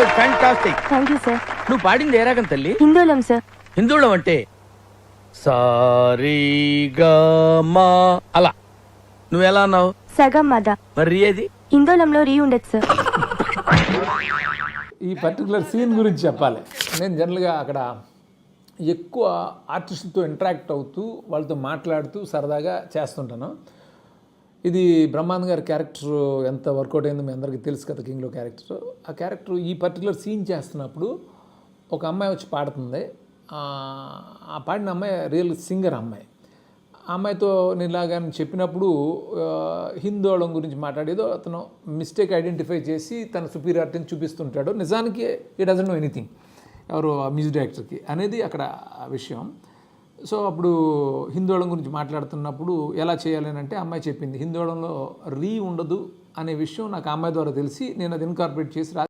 Good fantastic. Thank you sir. నువ్వు పాడింది ఏ రాగం తల్లి? హిందోళం సార్. హిందువులం అంటే సారీగమా అలా. నువ్వు ఎలా అన్నావు? సగం మద. మరి ఏది? హిందోళంలో రీ ఉండదు సార్. ఈ పర్టికులర్ సీన్ గురించి చెప్పాలి. నేను జనరల్గా అక్కడ ఎక్కువ ఆర్టిస్టులతో ఇంటరాక్ట్ అవుతూ వాళ్ళతో మాట్లాడుతూ సరదాగా చేస్తుంటాను. ఇది బ్రహ్మానంద్ గారి క్యారెక్టర్ ఎంత వర్కౌట్ అయిందో మీ అందరికీ తెలుసు కదా, కింగ్లో క్యారెక్టర్. ఆ క్యారెక్టర్ ఈ పర్టికులర్ సీన్ చేస్తున్నప్పుడు ఒక అమ్మాయి వచ్చి పాడుతుంది. ఆ పాడిన అమ్మాయి రియల్ సింగర్ అమ్మాయి. ఆ అమ్మాయితో నేను ఇలాగా చెప్పినప్పుడు హిందోళం గురించి మాట్లాడేదో అతను మిస్టేక్ ఐడెంటిఫై చేసి తన సుపీరియారిటీని చూపిస్తుంటాడు. నిజానికి ఈ డజంట్ నో ఎనీథింగ్, ఎవరు మ్యూజిక్ డైరెక్టర్కి అనేది అక్కడ విషయం. సో అప్పుడు హిందోళం గురించి మాట్లాడుతున్నప్పుడు ఎలా చేయాలి అంటే అమ్మాయి చెప్పింది హిందోళంలో రీ ఉండదు అనే విషయం నాకు ఆ అమ్మాయి ద్వారా తెలిసి నేను అది ఇన్కార్పొరేట్ చేసి